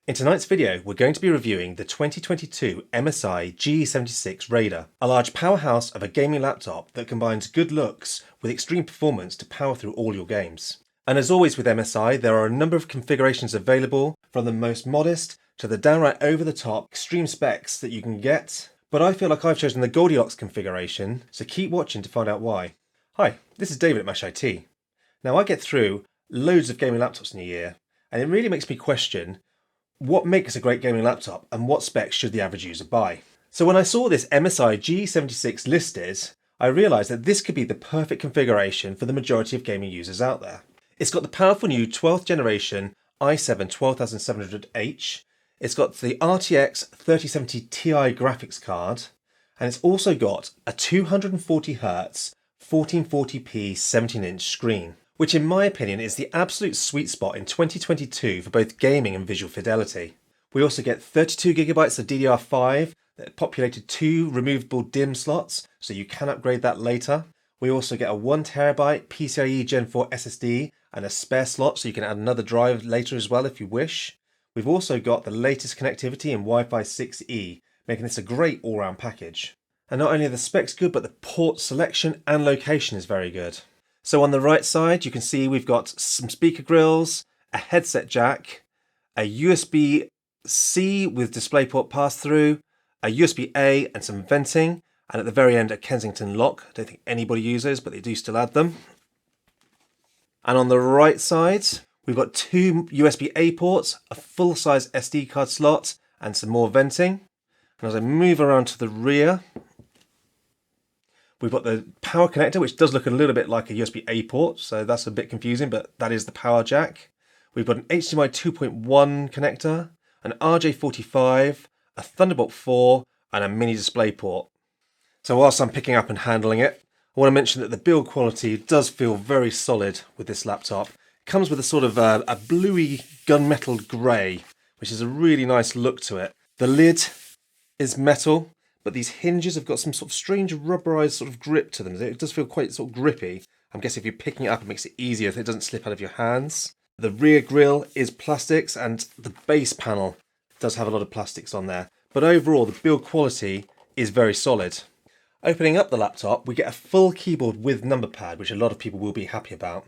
In tonight's video, we're going to be reviewing the 2022 MSI GE76 Raider, a large powerhouse of a gaming laptop that combines good looks with extreme performance to power through all your games. And as always with MSI, there are a number of configurations available, from the most modest to the downright over-the-top extreme specs that you can get. But I feel like I've chosen the Goldilocks configuration, so keep watching to find out why. Hi, this is David at MSI IT. Now I get through loads of gaming laptops in a year, and it really makes me question what makes a great gaming laptop and what specs should the average user buy. So when I saw this MSI GE76 listed, I realised that this could be the perfect configuration for the majority of gaming users out there. It's got the powerful new 12th generation i7 12700H, it's got the RTX 3070 Ti graphics card, and it's also got a 240Hz 1440p 17-inch screen, which in my opinion is the absolute sweet spot in 2022 for both gaming and visual fidelity. We also get 32GB of DDR5 that populated 2 removable DIMM slots, so you can upgrade that later. We also get a 1TB PCIe Gen 4 SSD and a spare slot, so you can add another drive later as well if you wish. We've also got the latest connectivity in Wi-Fi 6E, making this a great all-round package. And not only are the specs good, but the port selection and location is very good. So on the right side, you can see we've got some speaker grills, a headset jack, a USB-C with DisplayPort pass-through, a USB-A and some venting, and at the very end a Kensington lock. I don't think anybody uses, but they do still add them. And on the right side, we've got 2 USB-A ports, a full-size SD card slot, and some more venting. And as I move around to the rear, we've got the power connector, which does look a little bit like a USB-A port, so that's a bit confusing, but that is the power jack. We've got an HDMI 2.1 connector, an RJ45, a Thunderbolt 4, and a mini DisplayPort. So whilst I'm picking up and handling it, I want to mention that the build quality does feel very solid with this laptop. It comes with a sort of a bluey gunmetal grey, which is a really nice look to it. The lid is metal, but these hinges have got some sort of strange rubberized sort of grip to them. It does feel quite sort of grippy. I'm guessing if you're picking it up, it makes it easier if it doesn't slip out of your hands. The rear grille is plastics, and the base panel does have a lot of plastics on there. But overall, the build quality is very solid. Opening up the laptop, we get a full keyboard with number pad, which a lot of people will be happy about.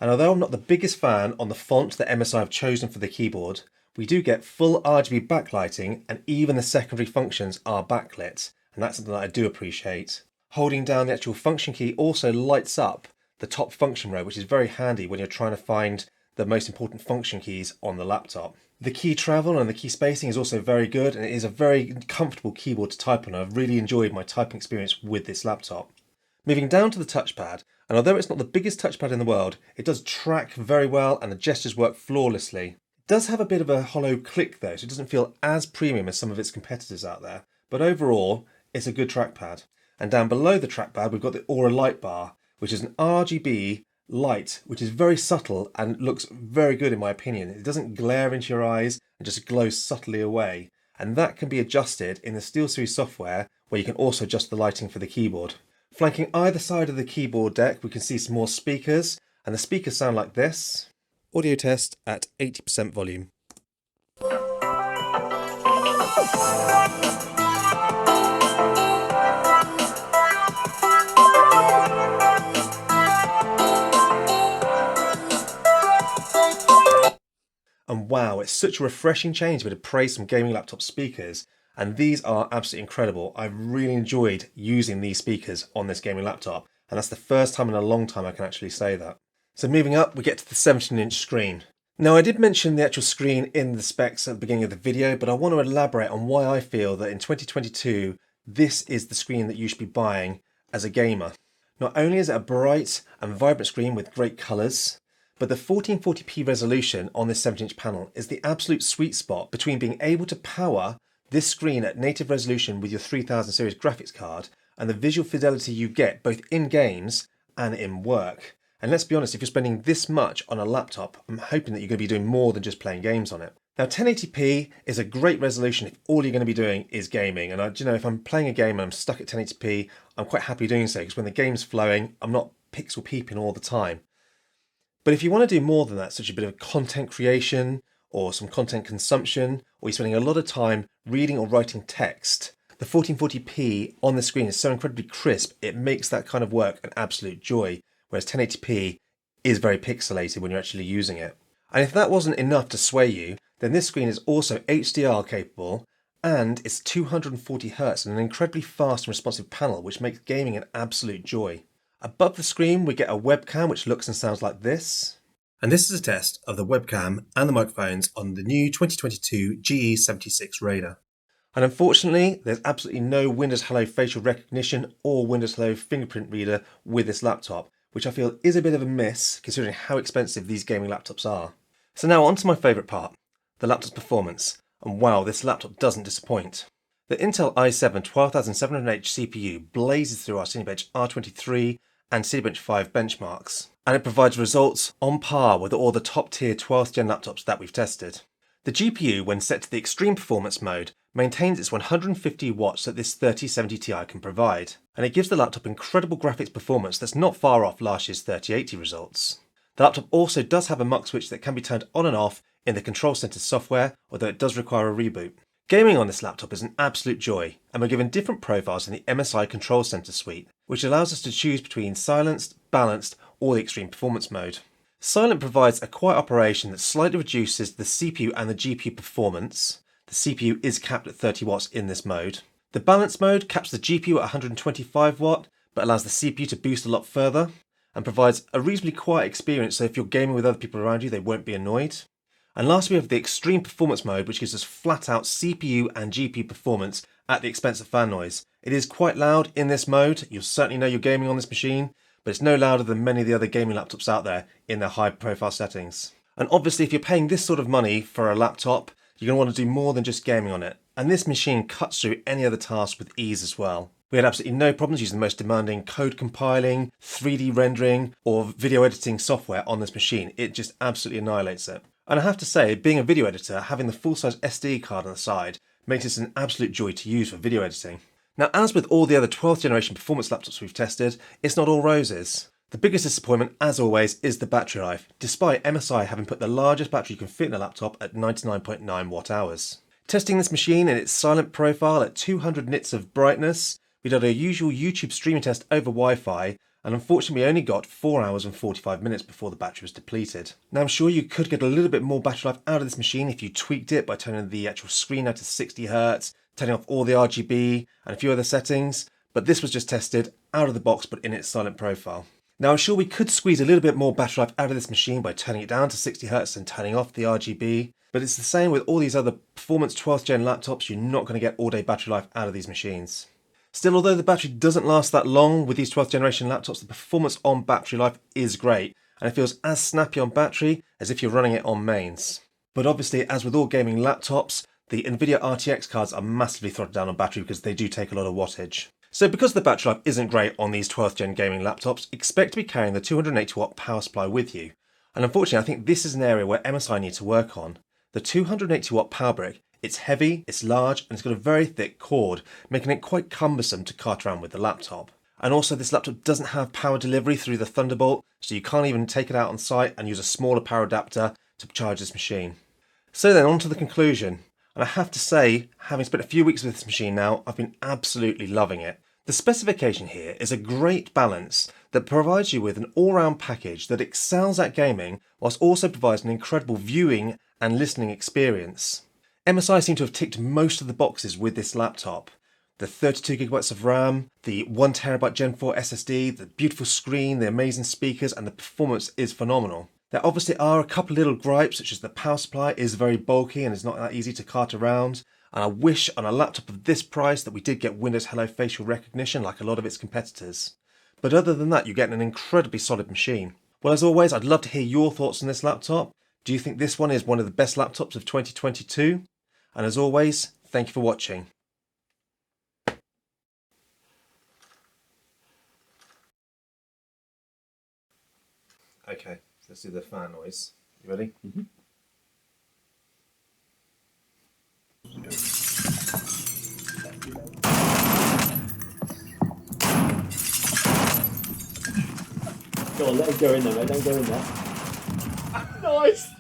And although I'm not the biggest fan on the font that MSI have chosen for the keyboard, we do get full RGB backlighting, and even the secondary functions are backlit, and that's something that I do appreciate. Holding down the actual function key also lights up the top function row, which is very handy when you're trying to find the most important function keys on the laptop. The key travel and the key spacing is also very good, and it is a very comfortable keyboard to type on. I've really enjoyed my typing experience with this laptop. Moving down to the touchpad, and although it's not the biggest touchpad in the world, it does track very well and the gestures work flawlessly. It does have a bit of a hollow click though, so it doesn't feel as premium as some of its competitors out there, but overall it's a good trackpad. And down below the trackpad we've got the Aura light bar, which is an RGB light which is very subtle and looks very good in my opinion. It doesn't glare into your eyes and just glows subtly away, and that can be adjusted in the SteelSeries software, where you can also adjust the lighting for the keyboard. Flanking either side of the keyboard deck we can see some more speakers, and the speakers sound like this. Audio test at 80% volume. And wow, it's such a refreshing change to be able to praise some gaming laptop speakers, and these are absolutely incredible. I've really enjoyed using these speakers on this gaming laptop, and that's the first time in a long time I can actually say that. So moving up, we get to the 17-inch screen. Now I did mention the actual screen in the specs at the beginning of the video, but I want to elaborate on why I feel that in 2022, this is the screen that you should be buying as a gamer. Not only is it a bright and vibrant screen with great colours, but the 1440p resolution on this 17-inch panel is the absolute sweet spot between being able to power this screen at native resolution with your 3000 series graphics card and the visual fidelity you get both in games and in work. And let's be honest, if you're spending this much on a laptop, I'm hoping that you're going to be doing more than just playing games on it. Now 1080p is a great resolution if all you're going to be doing is gaming, and if I'm playing a game and I'm stuck at 1080p, I'm quite happy doing so, because when the game's flowing, I'm not pixel peeping all the time. But if you want to do more than that, such a bit of content creation or some content consumption, or you're spending a lot of time reading or writing text, the 1440p on the screen is so incredibly crisp, it makes that kind of work an absolute joy, whereas 1080p is very pixelated when you're actually using it. And if that wasn't enough to sway you, then this screen is also HDR capable, and it's 240Hz and an incredibly fast and responsive panel, which makes gaming an absolute joy. Above the screen, we get a webcam which looks and sounds like this. And this is a test of the webcam and the microphones on the new 2022 GE76 Raider. And unfortunately, there's absolutely no Windows Hello facial recognition or Windows Hello fingerprint reader with this laptop, which I feel is a bit of a miss considering how expensive these gaming laptops are. So now on to my favourite part, the laptop's performance. And wow, this laptop doesn't disappoint. The Intel i7 12700H CPU blazes through our Cinebench R23 and Cinebench 5 benchmarks, and it provides results on par with all the top tier 12th gen laptops that we've tested. The GPU, when set to the extreme performance mode, maintains its 150 watts that this 3070 Ti can provide, and it gives the laptop incredible graphics performance that's not far off last year's 3080 results. The laptop also does have a mux switch that can be turned on and off in the Control Center software, although it does require a reboot. Gaming on this laptop is an absolute joy, and we're given different profiles in the MSI Control Center suite, which allows us to choose between silenced, balanced, or the extreme performance mode. Silent provides a quiet operation that slightly reduces the CPU and the GPU performance. The CPU is capped at 30 watts in this mode. The balanced mode caps the GPU at 125 watt, but allows the CPU to boost a lot further, and provides a reasonably quiet experience so if you're gaming with other people around you, they won't be annoyed. And lastly, we have the extreme performance mode, which gives us flat out CPU and GPU performance at the expense of fan noise. It is quite loud in this mode. You'll certainly know you're gaming on this machine, but it's no louder than many of the other gaming laptops out there in their high profile settings. And obviously, if you're paying this sort of money for a laptop, you're going to want to do more than just gaming on it. And this machine cuts through any other task with ease as well. We had absolutely no problems using the most demanding code compiling, 3D rendering, or video editing software on this machine. It just absolutely annihilates it. And I have to say, being a video editor, having the full-size SD card on the side makes this an absolute joy to use for video editing. Now, as with all the other 12th generation performance laptops we've tested, it's not all roses. The biggest disappointment, as always, is the battery life, despite MSI having put the largest battery you can fit in a laptop at 99.9 watt hours. Testing this machine in its silent profile at 200 nits of brightness, we did our usual YouTube streaming test over Wi-Fi, and unfortunately we only got 4 hours and 45 minutes before the battery was depleted. Now I'm sure you could get a little bit more battery life out of this machine if you tweaked it by turning the actual screen down to 60Hz, turning off all the RGB and a few other settings, but this was just tested out of the box but in its silent profile. Now I'm sure we could squeeze a little bit more battery life out of this machine by turning it down to 60Hz and turning off the RGB, but it's the same with all these other performance 12th gen laptops. You're not going to get all day battery life out of these machines. Still, although the battery doesn't last that long with these 12th generation laptops, the performance on battery life is great, and it feels as snappy on battery as if you're running it on mains. But obviously, as with all gaming laptops, the Nvidia RTX cards are massively throttled down on battery because they do take a lot of wattage. So because the battery life isn't great on these 12th gen gaming laptops, expect to be carrying the 280 watt power supply with you. And unfortunately, I think this is an area where MSI need to work on. The 280 watt power brick, it's heavy, it's large, and it's got a very thick cord, making it quite cumbersome to cart around with the laptop. And also this laptop doesn't have power delivery through the Thunderbolt, so you can't even take it out on site and use a smaller power adapter to charge this machine. So then on to the conclusion. And I have to say, having spent a few weeks with this machine now, I've been absolutely loving it. The specification here is a great balance that provides you with an all-round package that excels at gaming whilst also provides an incredible viewing and listening experience. MSI seem to have ticked most of the boxes with this laptop. The 32GB of RAM, the 1TB Gen 4 SSD, the beautiful screen, the amazing speakers, and the performance is phenomenal. There obviously are a couple little gripes, such as the power supply is very bulky and is not that easy to cart around. And I wish on a laptop of this price that we did get Windows Hello facial recognition like a lot of its competitors. But other than that, you get an incredibly solid machine. Well, as always, I'd love to hear your thoughts on this laptop. Do you think this one is one of the best laptops of 2022? And as always, thank you for watching. Okay, so let's do the fan noise. You ready? Mm-hmm. Go on, let him go in there, mate. Let him go in there. Nice!